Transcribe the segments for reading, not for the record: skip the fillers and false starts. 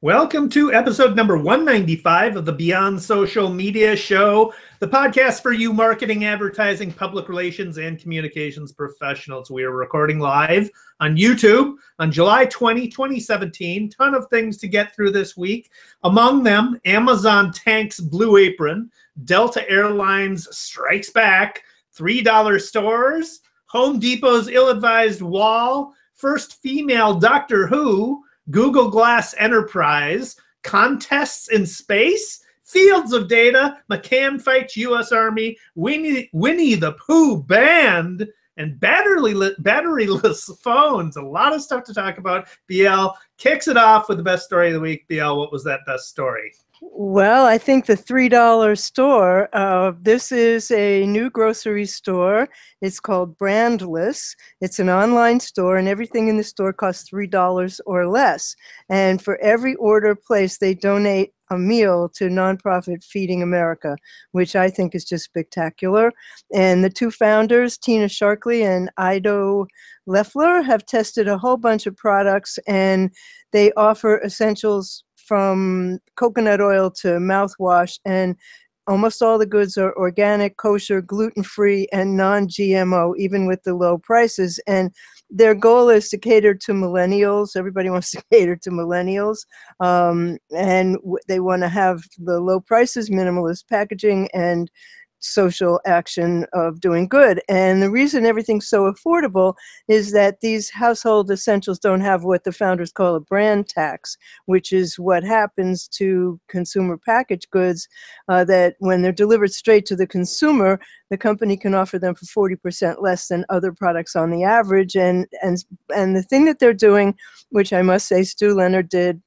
Welcome to episode number 195 of the Beyond Social Media Show, the podcast for you marketing, advertising, public relations, and communications professionals. We are recording live on YouTube on July 20, 2017. Ton of things to get through this week. Among them, Amazon tanks Blue Apron, Delta Airlines strikes back, $3 stores, Home Depot's ill-advised wall, first female Doctor Who, Google Glass Enterprise, contests in space, fields of data, McCann fights U.S. Army, Winnie the Pooh banned, and batteryless phones. A lot of stuff to talk about. BL kicks it off with the best story of the week. BL, what was that best story? Well, I think the $3 store, this is a new grocery store. It's called Brandless. It's an online store, and everything in the store costs $3 or less. And for every order placed, they donate a meal to nonprofit Feeding America, which I think is just spectacular. And the two founders, Tina Sharkley and Ido Leffler, have tested a whole bunch of products, and they offer essentials from coconut oil to mouthwash, and almost all the goods are organic, kosher, gluten-free, and non-GMO, even with the low prices. And their goal is to cater to millennials. Everybody wants to cater to millennials. And they want to have the low prices, minimalist packaging, and social action of doing good. And the reason everything's so affordable is that these household essentials don't have what the founders call a brand tax, which is what happens to consumer packaged goods, that when they're delivered straight to the consumer, the company can offer them for 40% less than other products on the average. And the thing that they're doing, which I must say Stu Leonard did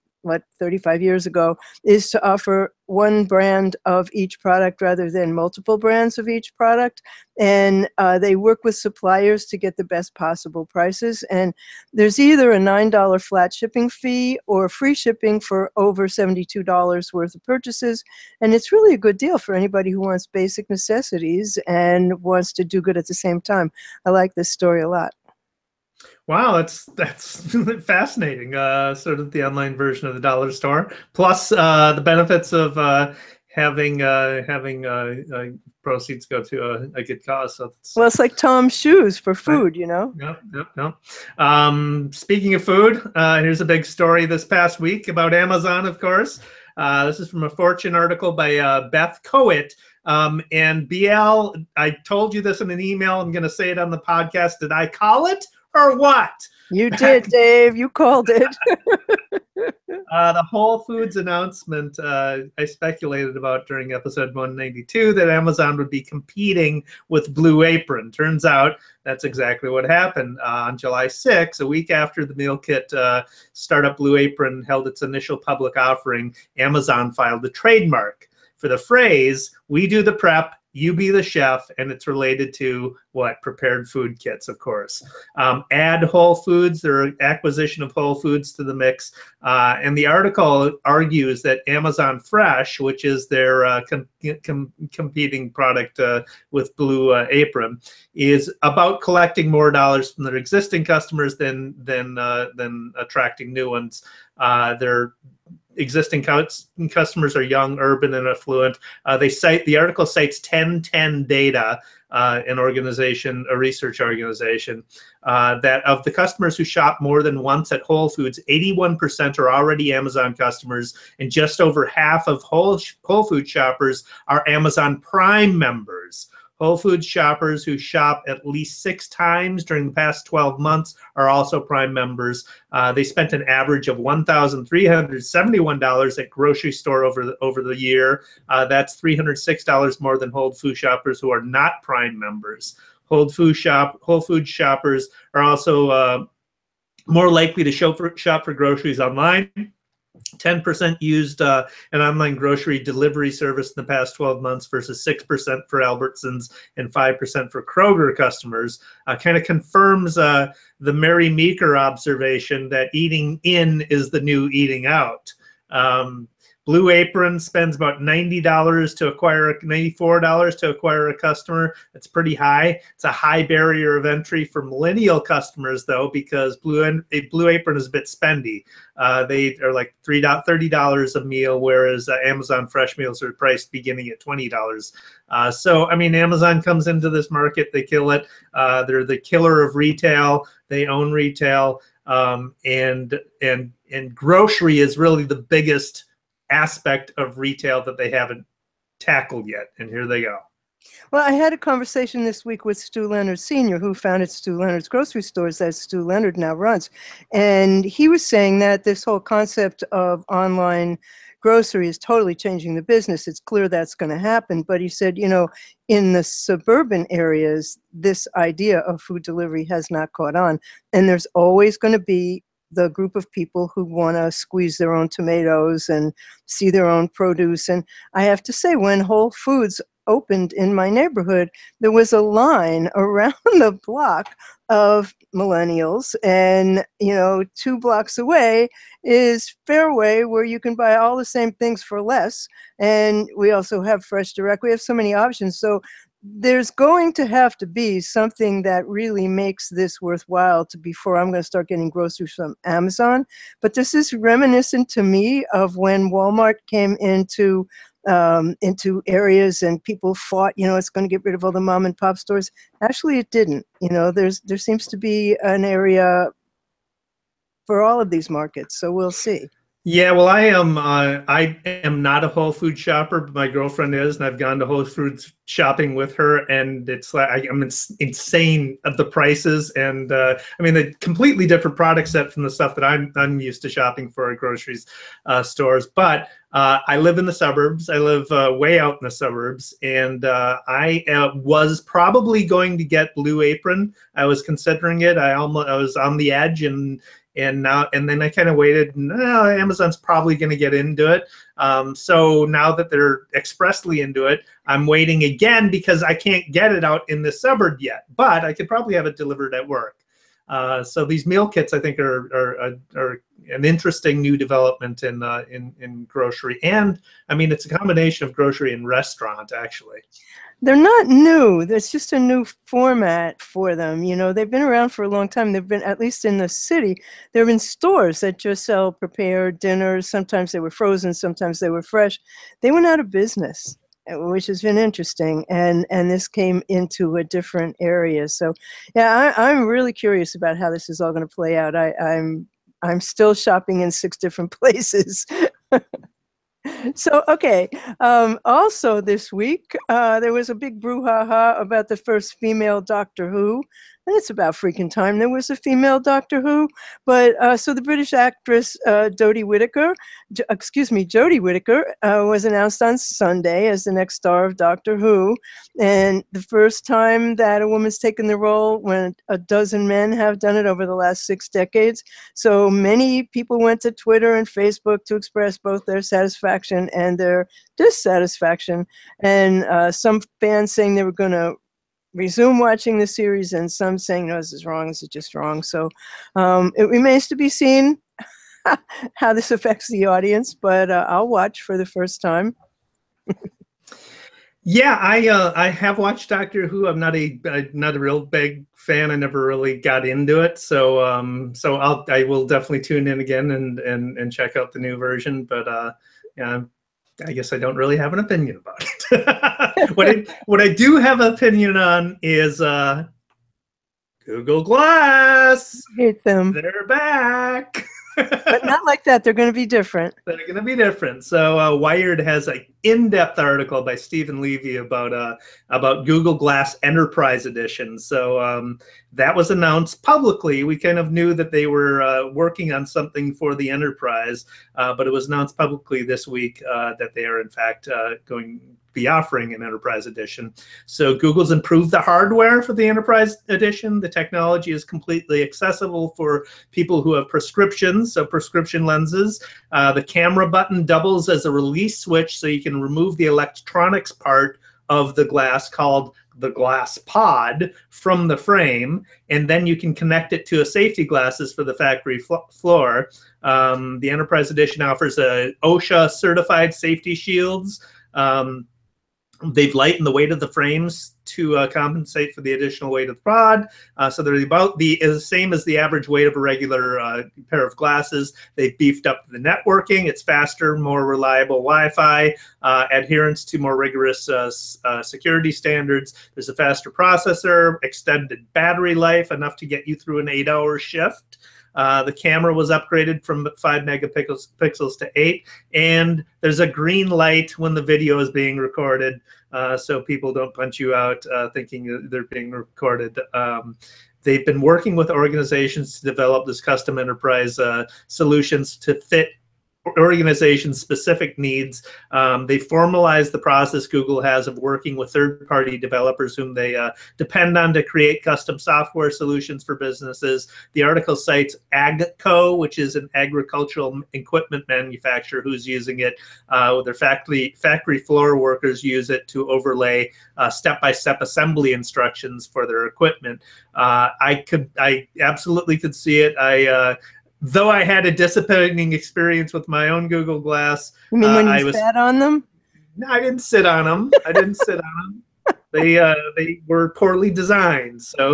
35 years ago, is to offer one brand of each product rather than multiple brands of each product. And they work with suppliers to get the best possible prices. And there's either a $9 flat shipping fee or free shipping for over $72 worth of purchases. And it's really a good deal for anybody who wants basic necessities and wants to do good at the same time. I like this story a lot. Wow, that's fascinating. Sort of the online version of the dollar store, plus the benefits of having proceeds go to a good cause. So well, it's like Tom's shoes for food, you know. Yep. Speaking of food, here's a big story this past week about Amazon, of course. This is from a Fortune article by Beth Coet. And BL, I told you this in an email. I'm going to say it on the podcast. Did I call it? Or what? You did, Dave. You called it. The Whole Foods announcement I speculated about during episode 192 that Amazon would be competing with Blue Apron. Turns out that's exactly what happened. On July 6, a week after the meal kit startup Blue Apron held its initial public offering, Amazon filed a trademark for the phrase, "We do the prep, you be the chef," and it's related to what? Prepared food kits, of course. Add Whole Foods, their acquisition of Whole Foods, to the mix. And the article argues that Amazon Fresh, which is their competing product with Blue Apron, is about collecting more dollars from their existing customers than attracting new ones. Their existing customers are young, urban, and affluent. The article cites 1010 data, a research organization, that of the customers who shop more than once at Whole Foods, 81% are already Amazon customers, and just over half of Whole Foods shoppers are Amazon Prime members. Whole Foods shoppers who shop at least 6 times during the past 12 months are also Prime members. They spent an average of $1,371 at grocery store over the year. That's $306 more than Whole Foods shoppers who are not Prime members. Whole Foods shoppers are also more likely to shop for groceries online. 10% used an online grocery delivery service in the past 12 months versus 6% for Albertsons and 5% for Kroger customers. Kind of confirms the Mary Meeker observation that eating in is the new eating out. Blue Apron spends about $94 to acquire a customer. It's pretty high. It's a high barrier of entry for millennial customers, though, because Blue Apron is a bit spendy. They are like $30 a meal, whereas Amazon fresh meals are priced beginning at $20. So, I mean, Amazon comes into this market, they kill it. They're the killer of retail. They own retail, and grocery is really the biggest aspect of retail that they haven't tackled yet. And here they go. Well, I had a conversation this week with Stu Leonard Sr., who founded Stu Leonard's grocery stores that Stu Leonard now runs. And he was saying that this whole concept of online grocery is totally changing the business. It's clear that's going to happen. But he said, you know, in the suburban areas, this idea of food delivery has not caught on. And there's always going to be the group of people who want to squeeze their own tomatoes and see their own produce. And I have to say, when Whole Foods opened in my neighborhood, there was a line around the block of millennials, and 2 blocks away is Fairway, where you can buy all the same things for less. And we also have Fresh Direct. We have so many options. So there's going to have to be something that really makes this worthwhile before I'm going to start getting groceries from Amazon. But this is reminiscent to me of when Walmart came into areas and people fought, it's going to get rid of all the mom and pop stores. Actually, it didn't. There seems to be an area for all of these markets. So we'll see. Yeah, well, I am not a Whole Foods shopper, but my girlfriend is, and I've gone to Whole Foods shopping with her, and it's like I'm insane at the prices, and I mean, the completely different product set from the stuff that I'm used to shopping for at groceries stores. But I live in the suburbs. I live way out in the suburbs, and I was probably going to get Blue Apron. I was considering it. I was on the edge, and then I kind of waited. No, Amazon's probably going to get into it. So now that they're expressly into it, I'm waiting again because I can't get it out in the suburb yet. But I could probably have it delivered at work. So these meal kits, I think, are an interesting new development in grocery, and I mean, it's a combination of grocery and restaurant, actually. They're not new. It's just a new format for them. They've been around for a long time. They've been, at least in the city, there have been stores that just sell prepared dinners. Sometimes they were frozen, sometimes they were fresh. They went out of business, which has been interesting. And this came into a different area. So, yeah, I'm really curious about how this is all going to play out. I'm still shopping in 6 different places. So, okay. Also this week, there was a big brouhaha about the first female Doctor Who. And it's about freaking time there was a female Doctor Who. But so the British actress Jodie Whittaker was announced on Sunday as the next star of Doctor Who. And the first time that a woman's taken the role, when a dozen men have done it over the last 6 decades. So many people went to Twitter and Facebook to express both their satisfaction and their dissatisfaction. And some fans saying they were going to resume watching the series, and some saying, no, this is wrong, this is just wrong. So it remains to be seen how this affects the audience, but I'll watch for the first time. Yeah, I have watched Doctor Who. I'm not a real big fan. I never really got into it, so I will definitely tune in again and check out the new version. But yeah, I guess I don't really have an opinion about it. What I do have an opinion on is Google Glass. I hate them. They're back. But not like that. They're going to be different. They're going to be different. So Wired has an in-depth article by Stephen Levy about Google Glass Enterprise Edition. So that was announced publicly. We kind of knew that they were working on something for the Enterprise, but it was announced publicly this week that they are in fact going to be offering an Enterprise Edition. So Google's improved the hardware for the Enterprise Edition. The technology is completely accessible for people who have prescriptions, so prescription lenses. The camera button doubles as a release switch, so you can remove the electronics part of the glass called the glass pod from the frame, and then you can connect it to a safety glasses for the factory floor. The Enterprise Edition offers a OSHA certified safety shields. They've lightened the weight of the frames to compensate for the additional weight of the pod. So they're about the same as the average weight of a regular pair of glasses. They've beefed up the networking. It's faster, more reliable Wi-Fi, adherence to more rigorous security standards. There's a faster processor, extended battery life, enough to get you through an 8-hour shift. The camera was upgraded from 5 megapixels to 8, and there's a green light when the video is being recorded, so people don't punch you out thinking they're being recorded. They've been working with organizations to develop this custom enterprise solutions to fit organizations' specific needs. They formalize the process Google has of working with third-party developers whom they depend on to create custom software solutions for businesses. The article cites AGCO, which is an agricultural equipment manufacturer who's using it. Their factory floor workers use it to overlay step-by-step assembly instructions for their equipment. I absolutely could see it. Though I had a disappointing experience with my own Google Glass. You mean when you sat on them? No, I didn't sit on them. I didn't sit on them. They were poorly designed. So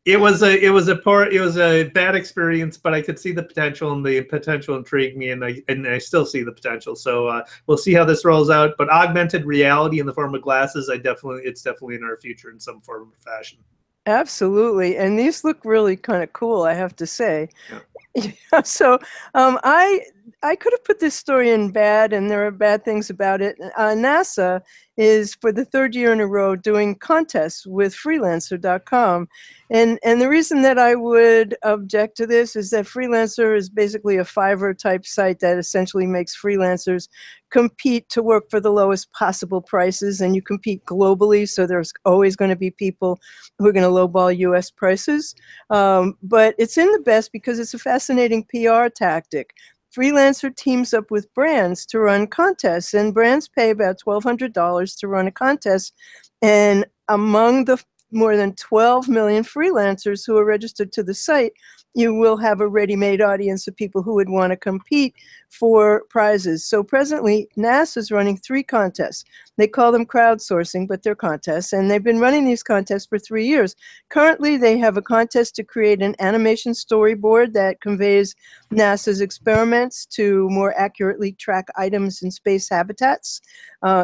it was a bad experience, but I could see the potential, and the potential intrigued me, and I still see the potential. So we'll see how this rolls out. But augmented reality in the form of glasses, it's definitely in our future in some form or fashion. Absolutely, and these look really kind of cool, I have to say. Yeah. So I could have put this story in bad, and there are bad things about it. NASA is, for the 3rd year in a row, doing contests with freelancer.com. And the reason that I would object to this is that Freelancer is basically a Fiverr type site that essentially makes freelancers compete to work for the lowest possible prices, and you compete globally, so there's always going to be people who are going to lowball US prices. But it's in the best because it's a fascinating PR tactic. Freelancer teams up with brands to run contests, and brands pay about $1,200 to run a contest. And among the more than 12 million freelancers who are registered to the site, you will have a ready-made audience of people who would want to compete for prizes. So presently, NASA is running 3 contests. They call them crowdsourcing, but they're contests, and they've been running these contests for 3 years. Currently, they have a contest to create an animation storyboard that conveys NASA's experiments to more accurately track items in space habitats.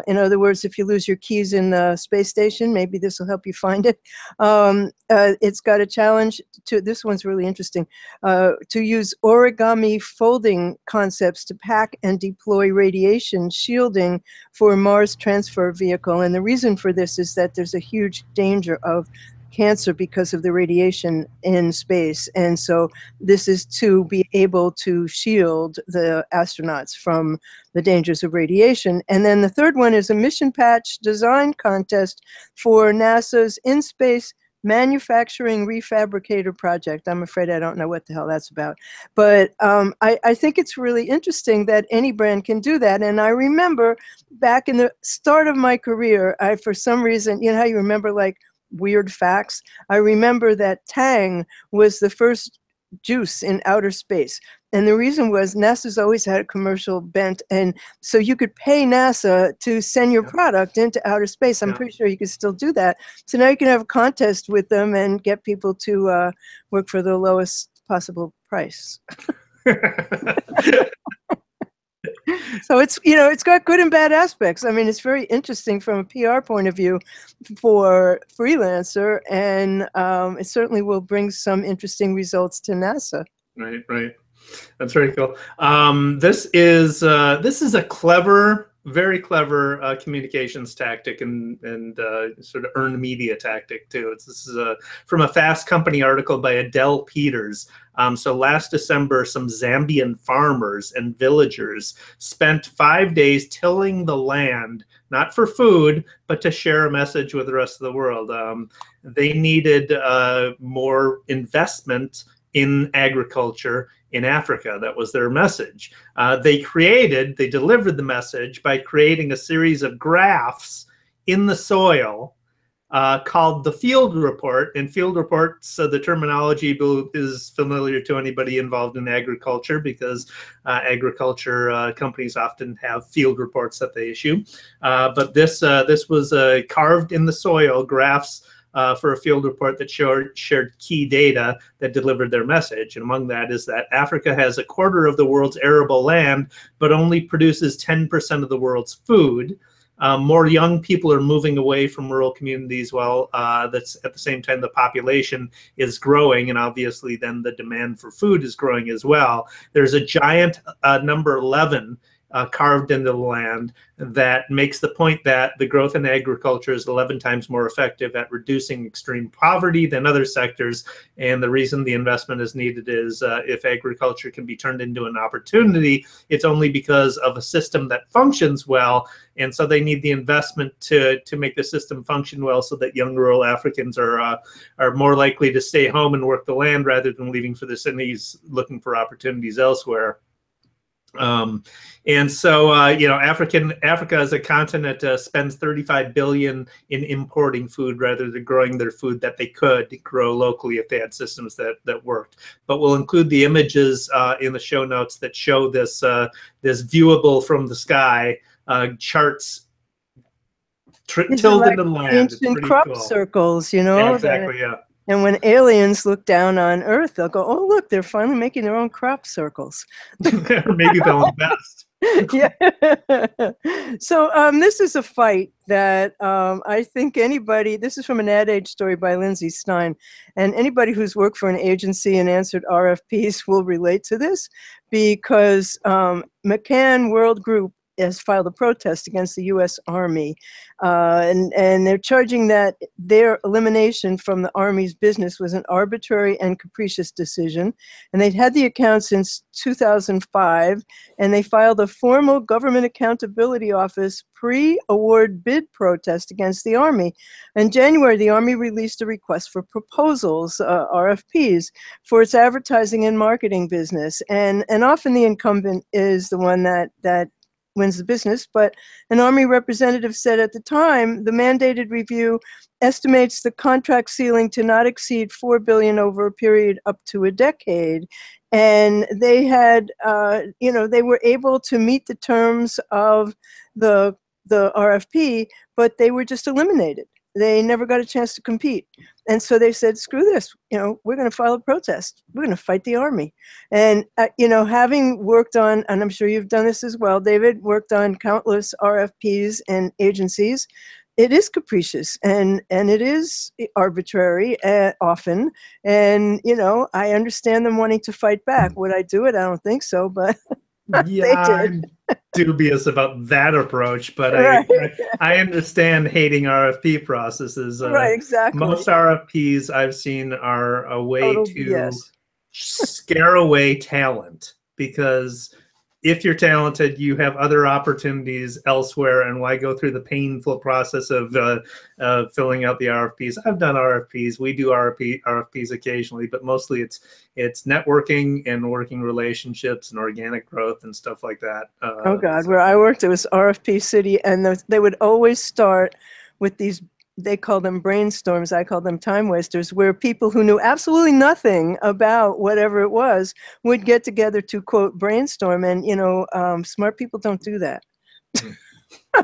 In other words, if you lose your keys in the space station, maybe this will help you find it. It's got a challenge to, this one's really interesting, to use origami folding concepts to pack and deploy radiation shielding for Mars transfer vehicle. And the reason for this is that there's a huge danger of cancer because of the radiation in space. And so this is to be able to shield the astronauts from the dangers of radiation. And then the third one is a mission patch design contest for NASA's in-space manufacturing refabricator project. I'm afraid I don't know what the hell that's about. But I think it's really interesting that any brand can do that. And I remember back in the start of my career, for some reason, you know how you remember like weird facts? I remember that Tang was the first juice in outer space. And the reason was NASA's always had a commercial bent, and so you could pay NASA to send your product into outer space. I'm pretty sure you could still do that. So now you can have a contest with them and get people to work for the lowest possible price. So it's, you know, it's got good and bad aspects. I mean, it's very interesting from a PR point of view for Freelancer, and it certainly will bring some interesting results to NASA. Right, right. That's very cool. This is a clever, very clever communications tactic and sort of earned media tactic too. This is from a Fast Company article by Adele Peters. So last December, some Zambian farmers and villagers spent 5 days tilling the land, not for food, but to share a message with the rest of the world. They needed more investment in agriculture, in Africa. That was their message. They delivered the message by creating a series of graphs in the soil called the field report. And field reports, the terminology is familiar to anybody involved in agriculture, because agriculture companies often have field reports that they issue. But this was carved in the soil graphs for a field report that shared key data that delivered their message. And among that is that Africa has a quarter of the world's arable land, but only produces 10% of the world's food. More young people are moving away from rural communities, while that's at the same time the population is growing, and obviously then the demand for food is growing as well. There's a giant number 11 carved into the land that makes the point that the growth in agriculture is 11 times more effective at reducing extreme poverty than other sectors. And the reason the investment is needed is if agriculture can be turned into an opportunity, it's only because of a system that functions well. And so they need the investment to make the system function well, so that young rural Africans are more likely to stay home and work the land rather than leaving for the cities looking for opportunities elsewhere. And so, you know, Africa as a continent spends $35 billion in importing food rather than growing their food that they could grow locally if they had systems that worked. But we'll include the images in the show notes that show this this viewable from the sky charts tilted like into the land. Ancient crop cool. circles, you know. Yeah, exactly. Yeah. And when aliens look down on Earth, they'll go, "Oh, look, they're finally making their own crop circles." Or maybe they'll invest. Yeah. So this is a fight that I think anybody, this is from an Ad Age story by Lindsay Stein, and anybody who's worked for an agency and answered RFPs will relate to this, because McCann World Group has filed a protest against the U.S. Army, and they're charging that their elimination from the Army's business was an arbitrary and capricious decision. And they'd had the account since 2005, and they filed a formal Government Accountability Office pre-award bid protest against the Army. In January, the Army released a request for proposals, RFPs, for its advertising and marketing business. And often the incumbent is the one that wins the business, but an Army representative said at the time, the mandated review estimates the contract ceiling to not exceed $4 billion over a period up to a decade. And they had, you know, they were able to meet the terms of the RFP, but they were just eliminated. They never got a chance to compete. And so they said, screw this, you know, we're going to file a protest. We're going to fight the Army. And, you know, having worked on, and I'm sure you've done this as well, David, worked on countless RFPs and agencies, it is capricious and it is arbitrary often. And, you know, I understand them wanting to fight back. Would I do it? I don't think so, but yeah, I'm dubious about that approach, but right. I understand hating RFP processes. Right, exactly. Most RFPs I've seen are a way to scare away talent, because if you're talented, you have other opportunities elsewhere, and why go through the painful process of filling out the RFPs? I've done RFPs. We do RFPs occasionally, but mostly it's networking and working relationships and organic growth and stuff like that. Oh God, where I worked, it was RFP City, and they would always start with these. They call them brainstorms. I call them time wasters, where people who knew absolutely nothing about whatever it was would get together to, quote, brainstorm. And, you know, smart people don't do that.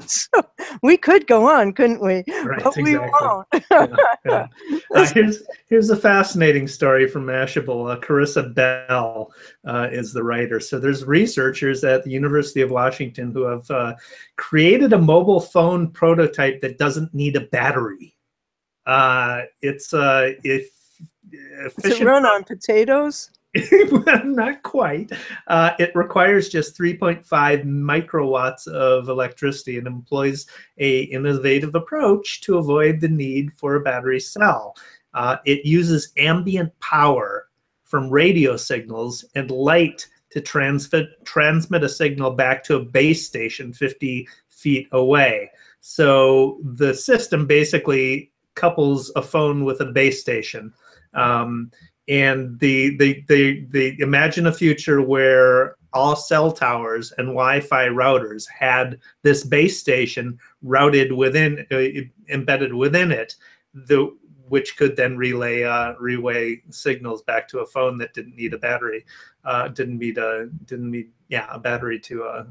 So we could go on, couldn't we? Right, but we won't. Yeah. Here's a fascinating story from Mashable. Carissa Bell is the writer. So there's researchers at the University of Washington who have created a mobile phone prototype that doesn't need a battery. It's efficient. Does it run on potatoes? Not quite. It requires just 3.5 microwatts of electricity and employs an innovative approach to avoid the need for a battery cell. It uses ambient power from radio signals and light to transmit a signal back to a base station 50 feet away. So the system basically couples a phone with a base station. and they imagine a future where all cell towers and Wi-Fi routers had this base station routed within, embedded within it, which could then relay signals back to a phone that didn't need a battery, didn't need a battery to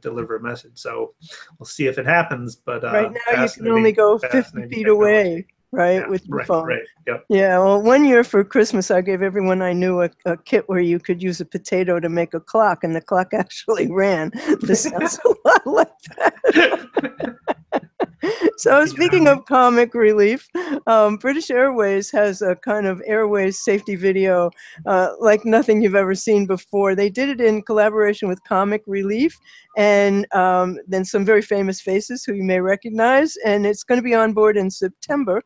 deliver a message. So we'll see if it happens. But right now you can only go 50 feet away, right, yeah, with your right, phone. Right. Yep. Yeah. Well, one year for Christmas, I gave everyone I knew a kit where you could use a potato to make a clock, and the clock actually ran. This sounds a lot like that. So speaking of comic relief, British Airways has a kind of Airways safety video like nothing you've ever seen before. They did it in collaboration with Comic Relief and then some very famous faces who you may recognize. And it's going to be on board in September.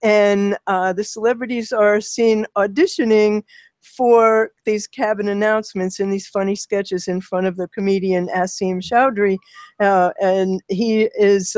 And the celebrities are seen auditioning for these cabin announcements in these funny sketches in front of the comedian Asim Chowdhury. And he is...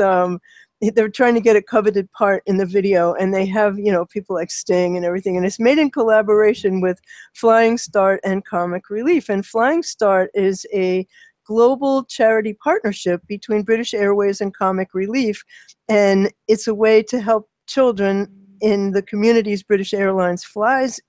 they're trying to get a coveted part in the video, and they have, you know, people like Sting and everything, and it's made in collaboration with Flying Start and Comic Relief. And Flying Start is a global charity partnership between British Airways and Comic Relief, and it's a way to help children in the communities British Airlines flies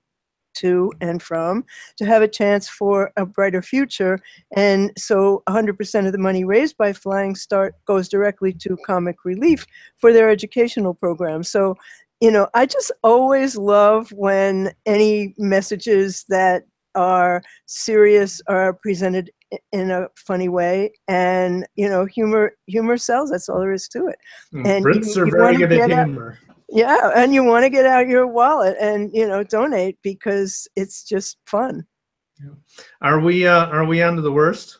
to and from, to have a chance for a brighter future. And so 100% of the money raised by Flying Start goes directly to Comic Relief for their educational program. So, you know, I just always love when any messages that are serious are presented in a funny way, and you know, humor sells. That's all there is to it. And Brits are very good at humor. Yeah, and you want to get out your wallet and, you know, donate because it's just fun. Yeah. Are we on to the worst?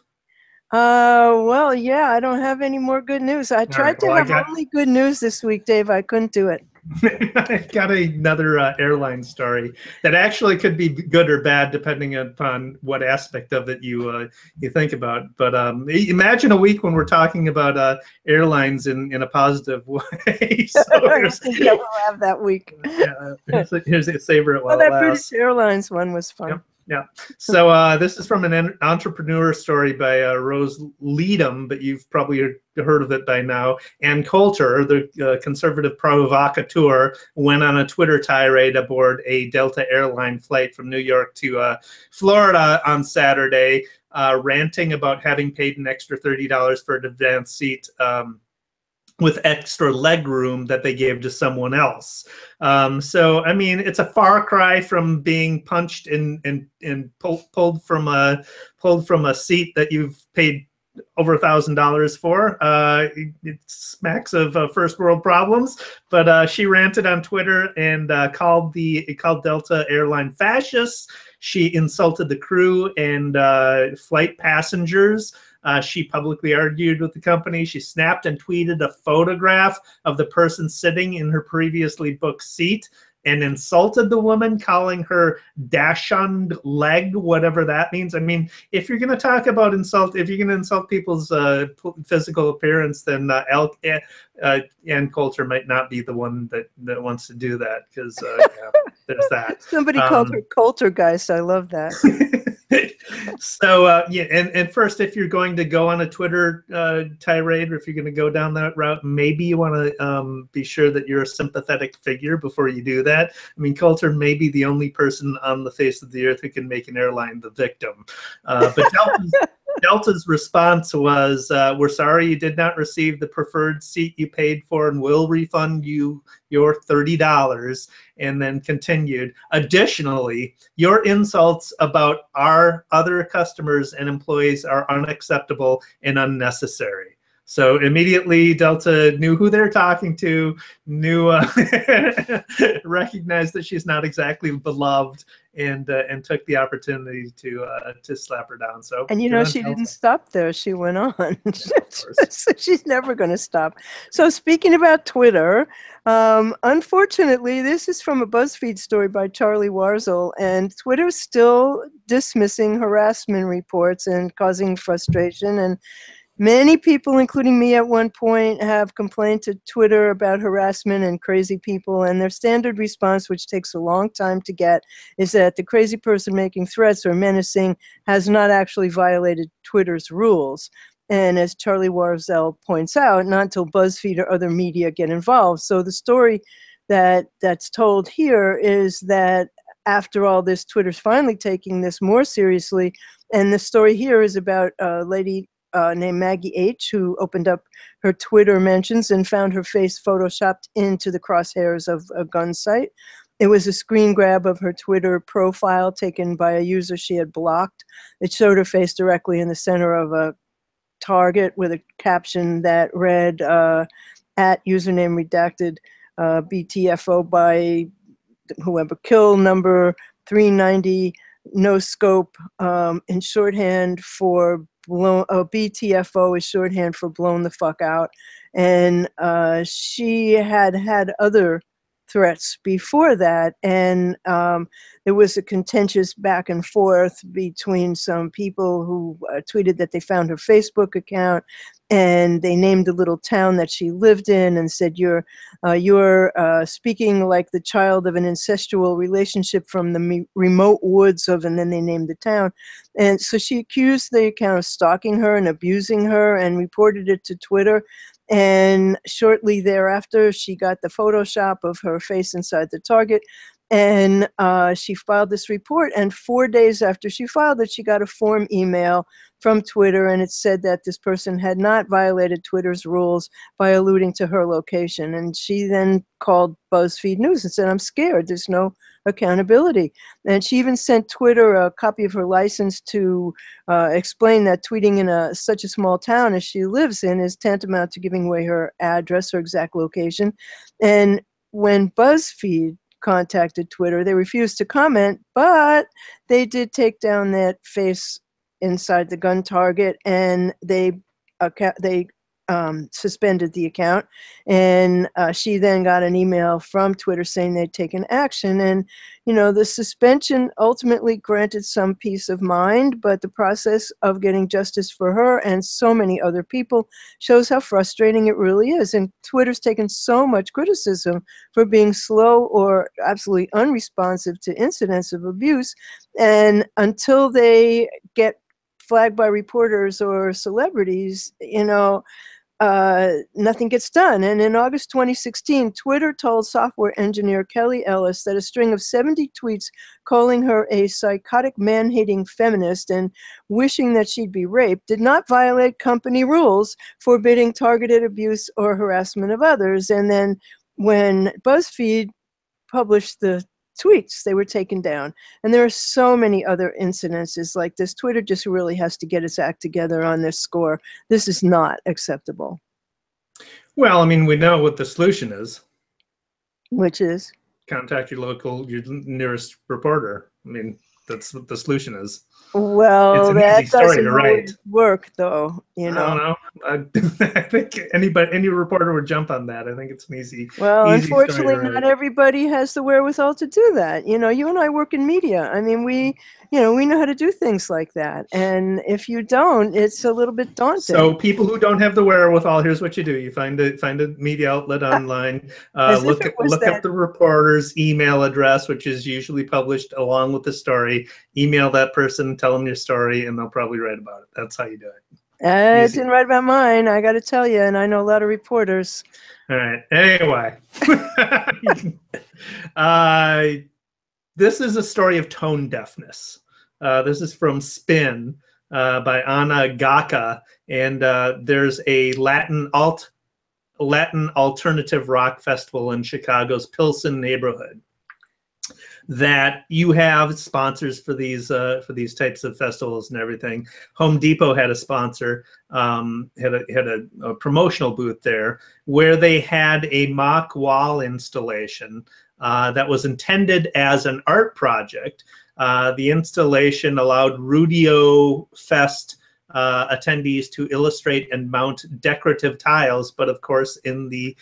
Well, yeah, I don't have any more good news. I tried to have only good news this week, Dave. I couldn't do it. I got another airline story that actually could be good or bad depending upon what aspect of it you think about. But imagine a week when we're talking about airlines in a positive way. So yeah, we'll have that week. Here's a savor it while that it lasts. British Airlines one was fun. Yep. Yeah. So this is from an entrepreneur story by Rose Leadham, but you've probably heard of it by now. And Coulter, the conservative provocateur, went on a Twitter tirade aboard a Delta airline flight from New York to Florida on Saturday, ranting about having paid an extra $30 for an advanced seat with extra leg room that they gave to someone else. So, I mean, it's a far cry from being punched and pulled from a seat that you've paid over $1,000 for. It smacks of first world problems, but she ranted on Twitter and called Delta airline fascists. She insulted the crew and flight passengers. She publicly argued with the company. She snapped and tweeted a photograph of the person sitting in her previously booked seat and insulted the woman, calling her dachshund leg, whatever that means. I mean, if you're going to talk about if you're going to insult people's physical appearance, then Ann Coulter might not be the one that wants to do that, because there's that. Somebody called her Coultergeist. I love that. So yeah, and first, if you're going to go on a Twitter tirade, or if you're going to go down that route, maybe you want to be sure that you're a sympathetic figure before you do that. I mean, Coulter may be the only person on the face of the earth who can make an airline the victim. But Delta's response was, "We're sorry you did not receive the preferred seat you paid for, and will refund you your $30." And then continued, "Additionally, your insults about our other customers and employees are unacceptable and unnecessary." So immediately Delta knew who they're talking to, recognized that she's not exactly beloved, and took the opportunity to slap her down. So, and you know, she didn't stop there. She went on. So she's never going to stop. So speaking about Twitter, unfortunately, this is from a BuzzFeed story by Charlie Warzel, and Twitter's still dismissing harassment reports and causing frustration. And Many people, including me at one point, have complained to Twitter about harassment and crazy people, and their standard response, which takes a long time to get, is that the crazy person making threats or menacing has not actually violated Twitter's rules. And as Charlie Warzel points out, not until BuzzFeed or other media get involved. So the story that's told here is that after all this, Twitter's finally taking this more seriously. And the story here is about a lady named Maggie H., who opened up her Twitter mentions and found her face photoshopped into the crosshairs of a gun site. It was a screen grab of her Twitter profile taken by a user she had blocked. It showed her face directly in the center of a target with a caption that read, at username redacted, BTFO by whoever, kill number 390, no scope, in shorthand for blown, BTFO is shorthand for blown the fuck out. And she had had other threats before that, and there was a contentious back and forth between some people who tweeted that they found her Facebook account, and they named a little town that she lived in and said, you're speaking like the child of an incestual relationship from the remote woods of, and then they named the town. And so she accused the account of stalking her and abusing her and reported it to Twitter. And shortly thereafter, she got the Photoshop of her face inside the target, and she filed this report. And 4 days after she filed it, she got a form email from Twitter, and it said that this person had not violated Twitter's rules by alluding to her location. And she then called BuzzFeed News and said, I'm scared, there's no accountability. And she even sent Twitter a copy of her license to explain that tweeting in such a small town as she lives in is tantamount to giving away her address or exact location. And when BuzzFeed contacted Twitter, they refused to comment, but they did take down that face inside the gun target, and they suspended the account. And she then got an email from Twitter saying they'd taken action. And, you know, the suspension ultimately granted some peace of mind, but the process of getting justice for her and so many other people shows how frustrating it really is. And Twitter's taken so much criticism for being slow or absolutely unresponsive to incidents of abuse. And until they get flagged by reporters or celebrities, you know, nothing gets done. And in August 2016, Twitter told software engineer Kelly Ellis that a string of 70 tweets calling her a psychotic man-hating feminist and wishing that she'd be raped did not violate company rules forbidding targeted abuse or harassment of others. And then when BuzzFeed published the tweets, they were taken down. And there are so many other incidences like this. Twitter just really has to get its act together on this score. This is not acceptable. Well, I mean, we know what the solution is. Which is? Contact your nearest reporter. I mean, that's what the solution is. Well, that doesn't always work, though. You know. I don't know. I think any reporter would jump on that. I think it's an easy. Well, easy unfortunately, not everybody has the wherewithal to do that. You know, you and I work in media. I mean, we know how to do things like that. And if you don't, it's a little bit daunting. So people who don't have the wherewithal, here's what you do: you find a media outlet online. Look up the reporter's email address, which is usually published along with the story. Email that person, tell them your story, and they'll probably write about it. That's how you do it. I didn't write about mine, I got to tell you, and I know a lot of reporters. All right. Anyway, this is a story of tone deafness. This is from Spin by Anna Gaka, and there's a Latin alternative rock festival in Chicago's Pilsen neighborhood that you have sponsors for these types of festivals and everything. Home Depot had a sponsor, had a promotional booth there where they had a mock wall installation that was intended as an art project. The installation allowed Rudio Fest attendees to illustrate and mount decorative tiles. But of course, in the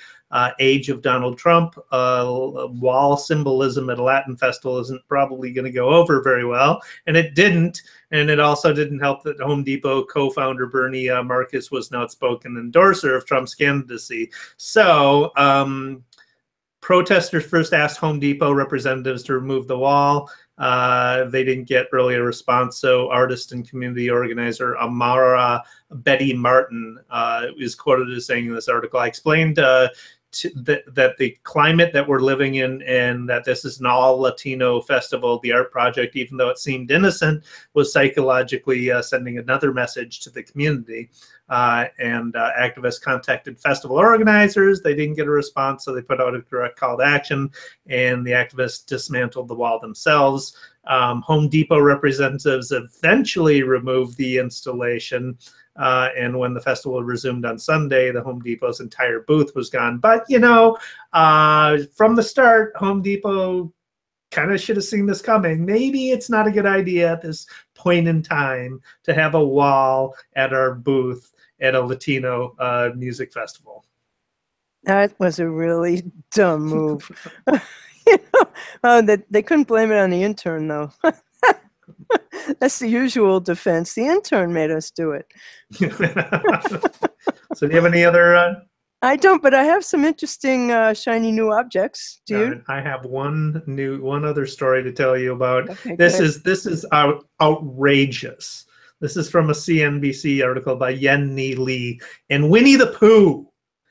age of Donald Trump, wall symbolism at a Latin festival isn't probably going to go over very well, and it didn't. And it also didn't help that Home Depot co-founder Bernie Marcus was an outspoken endorser of Trump's candidacy. So protesters first asked Home Depot representatives to remove the wall. They didn't get really a response, so artist and community organizer Amara Betty Martin is quoted as saying in this article, I explained that the climate that we're living in and that this is an all-Latino festival, the art project, even though it seemed innocent, was psychologically sending another message to the community. And activists contacted festival organizers. They didn't get a response, so they put out a direct call to action, and the activists dismantled the wall themselves. Home Depot representatives eventually removed the installation, and when the festival resumed on Sunday, the Home Depot's entire booth was gone. But, you know, from the start, Home Depot kind of should have seen this coming. Maybe it's not a good idea at this point in time to have a wall at our booth at a Latino music festival. That was a really dumb move. You know, they couldn't blame it on the intern, though. That's the usual defense. The intern made us do it. So do you have any other? I don't, but I have some interesting shiny new objects. Do you? I have one other story to tell you about. Okay, this is outrageous. This is from a CNBC article by Yen-Ni Lee. And Winnie the Pooh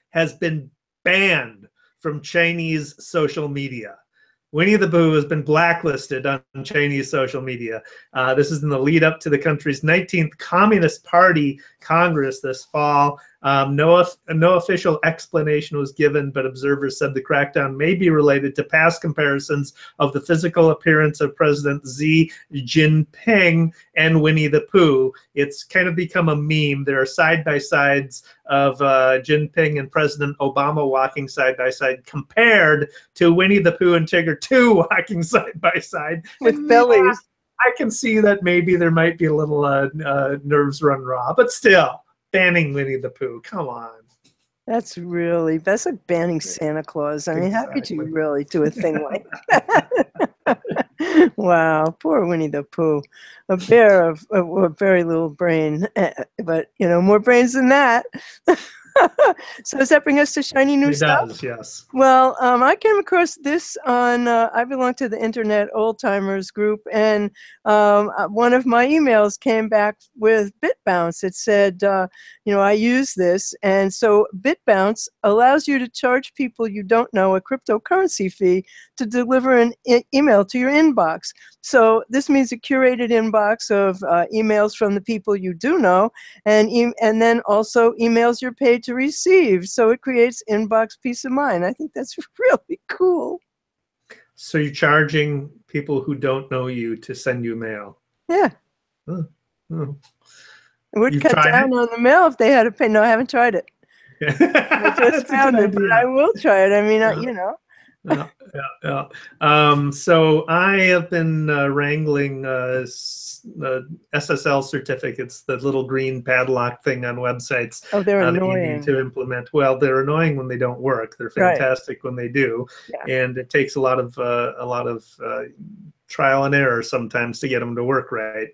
has been banned from Chinese social media. Winnie the Pooh has been blacklisted on Chinese social media. This is in the lead up to the country's 19th Communist Party Congress this fall. No official explanation was given, but observers said the crackdown may be related to past comparisons of the physical appearance of President Xi Jinping and Winnie the Pooh. It's kind of become a meme. There are side-by-sides of Jinping and President Obama walking side-by-side compared to Winnie the Pooh and Tigger 2 walking side-by-side. With bellies. I can see that maybe there might be a little nerves run raw, but still. Banning Winnie the Pooh, come on. That's like banning Santa Claus. I mean, how could you really do a thing like that? Wow, poor Winnie the Pooh. A bear of a very little brain, but, you know, more brains than that. So does that bring us to shiny new stuff? It does, yes. Well, I came across this on, I belong to the Internet Old Timers group, and one of my emails came back with BitBounce. It said, you know, I use this, and so BitBounce allows you to charge people you don't know a cryptocurrency fee to deliver an email to your inbox. So this means a curated inbox of emails from the people you do know, and then also emails you're paid to receive. So it creates inbox peace of mind. I think that's really cool. So you're charging people who don't know you to send you mail? Yeah. Oh. It would cut down on the mail if they had to pay. No, I haven't tried it. I just found it, but I will try it. I mean, you know. So I have been wrangling SSL certificates, the little green padlock thing on websites. Oh, they're annoying. That you need to implement. Well, they're annoying when they don't work. They're fantastic when they do, and it takes a lot of trial and error sometimes to get them to work right,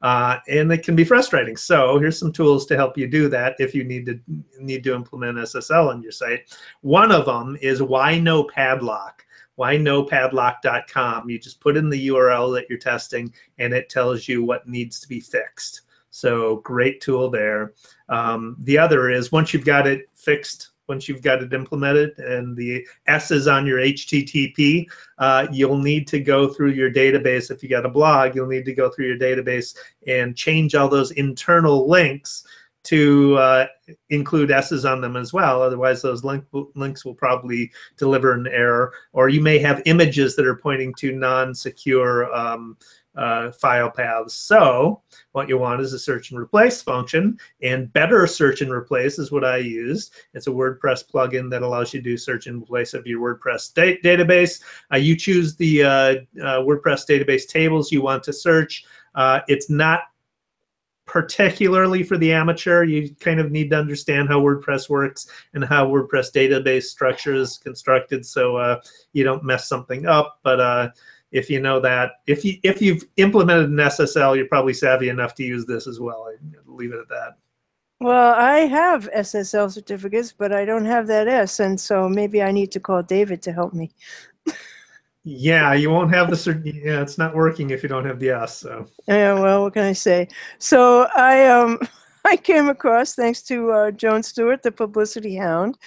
and it can be frustrating. So here's some tools to help you do that if you need to implement SSL on your site. One of them is Why No Padlock. WhyNoPadlock.com. You just put in the URL that you're testing, and it tells you what needs to be fixed. So great tool there. The other is once you've got it fixed, once you've got it implemented and the S is on your HTTP, you'll need to go through your database. If you got a blog, you'll need to go through your database and change all those internal links to include S's on them as well. Otherwise, those links will probably deliver an error. Or you may have images that are pointing to non-secure file paths. So what you want is a search and replace function, and Better Search and Replace is what I used. It's a WordPress plugin that allows you to do search and replace of your WordPress database. You choose the WordPress database tables you want to search. It's not particularly for the amateur, you kind of need to understand how WordPress works and how WordPress database structure is constructed, so you don't mess something up. But if you know that, if you've implemented an SSL, you're probably savvy enough to use this as well. I'd leave it at that. Well, I have SSL certificates, but I don't have that S, and so maybe I need to call David to help me. Yeah, you won't have the yeah, it's not working if you don't have the S. So yeah, well, what can I say? So I I came across, thanks to Joan Stewart, the publicity hound,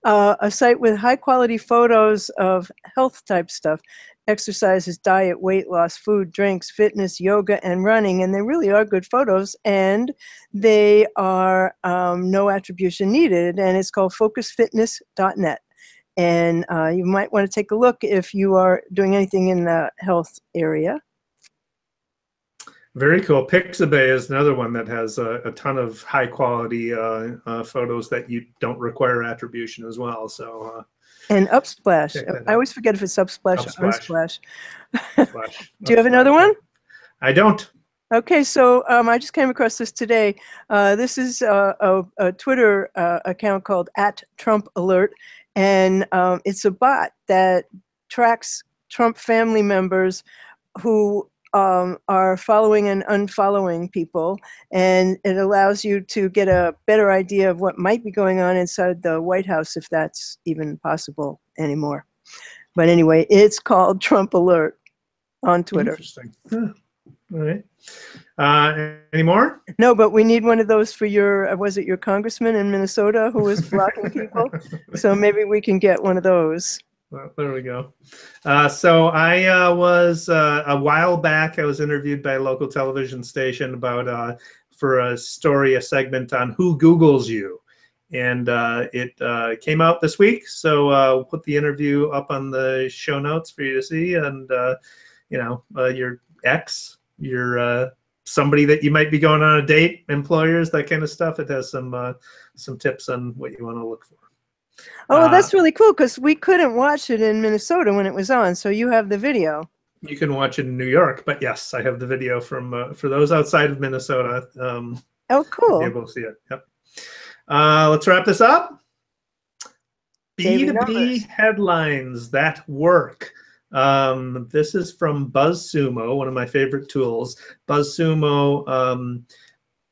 a site with high quality photos of health type stuff: exercises, diet, weight loss, food, drinks, fitness, yoga, and running. And they really are good photos, and they are no attribution needed. And it's called focusfitness.net. And you might want to take a look if you are doing anything in the health area. Very cool. Pixabay is another one that has a ton of high quality photos that you don't require attribution as well. So and Upsplash. I always forget if it's Upsplash or Unsplash. Do you have another one? I don't. Okay, so I just came across this today. This is a Twitter account called @TrumpAlert, and it's a bot that tracks Trump family members who are following and unfollowing people, and it allows you to get a better idea of what might be going on inside the White House, if that's even possible anymore. But anyway, it's called Trump Alert on Twitter. Interesting. Huh. All right. Any more? No, but we need one of those for your, was it your congressman in Minnesota who was blocking people? So maybe we can get one of those. Well, there we go. So I was, a while back, I was interviewed by a local television station about, for a story, a segment on who Googles you. And it came out this week. So we'll put the interview up on the show notes for you to see. And, you know, your ex, your somebody that you might be going on a date, employers, that kind of stuff. It has some tips on what you want to look for. Oh, well, that's really cool, because we couldn't watch it in Minnesota when it was on. So you have the video. You can watch it in New York, but yes, I have the video from for those outside of Minnesota. Oh, cool. You'll be able to see it. Yep. Let's wrap this up. B2B headlines that work. This is from BuzzSumo, one of my favorite tools. BuzzSumo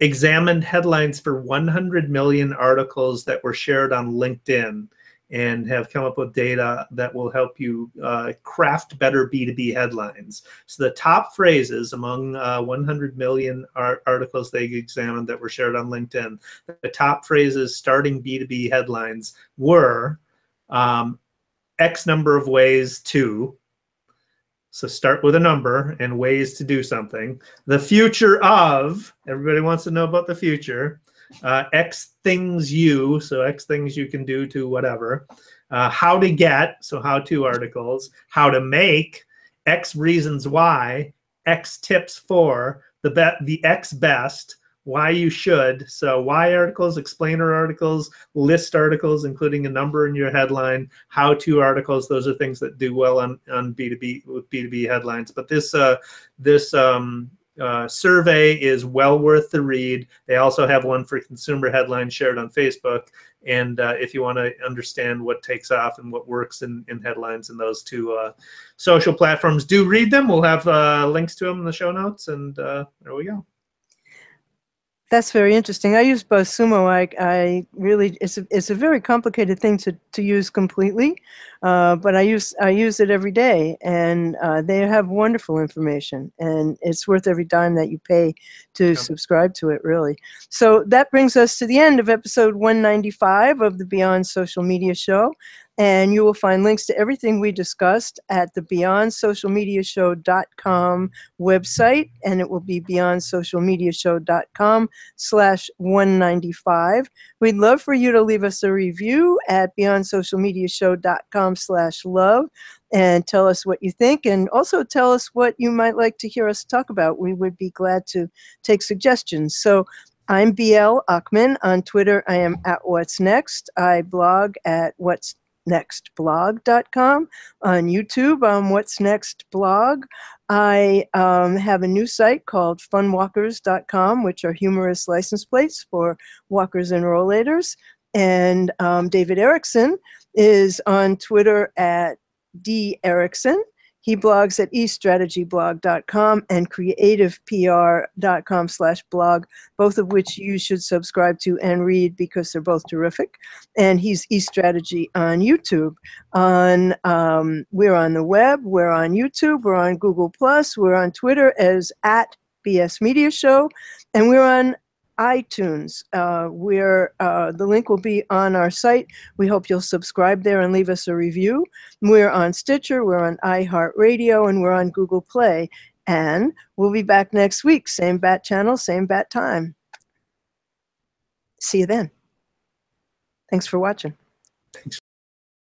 examined headlines for 100 million articles that were shared on LinkedIn and have come up with data that will help you craft better B2B headlines. So the top phrases among 100 million articles they examined that were shared on LinkedIn, the top phrases starting B2B headlines were X number of ways to. So start with a number and ways to do something. The future of, everybody wants to know about the future. X things you, so X things you can do to whatever. How to get, so how to articles. How to make, X reasons why, X tips for, the X best, why you should. So why articles, explainer articles, list articles, including a number in your headline, how to articles. Those are things that do well on B2B with B2B headlines. But this survey is well worth the read. They also have one for consumer headlines shared on Facebook. And if you want to understand what takes off and what works in headlines in those two social platforms, do read them. We'll have links to them in the show notes. And there we go. That's very interesting. I use BuzzSumo. I really, it's a very complicated thing to use completely, but I use it every day, and they have wonderful information, and it's worth every dime that you pay to subscribe to it, really. So that brings us to the end of episode 195 of the Beyond Social Media Show. And you will find links to everything we discussed at the BeyondSocialMediaShow.com website, and it will be BeyondSocialMediaShow.com/195. We'd love for you to leave us a review at BeyondSocialMediaShow.com/love and tell us what you think, and also tell us what you might like to hear us talk about. We would be glad to take suggestions. So I'm BL Ochman on Twitter. I am at What's Next. I blog at what'snextblog.com, on YouTube, What's Next Blog. I have a new site called funwalkers.com, which are humorous license plates for walkers and rollators. And David Erickson is on Twitter at @DErickson. He blogs at eStrategyblog.com and creativepr.com/blog, both of which you should subscribe to and read because they're both terrific. And he's eStrategy on YouTube. We're on the web, we're on YouTube, we're on Google+, we're on Twitter as @BS Media Show, and we're on iTunes. The link will be on our site. We hope you'll subscribe there and leave us a review. We're on Stitcher, we're on iHeartRadio, and we're on Google Play. And we'll be back next week. Same bat channel, same bat time. See you then. Thanks for watching.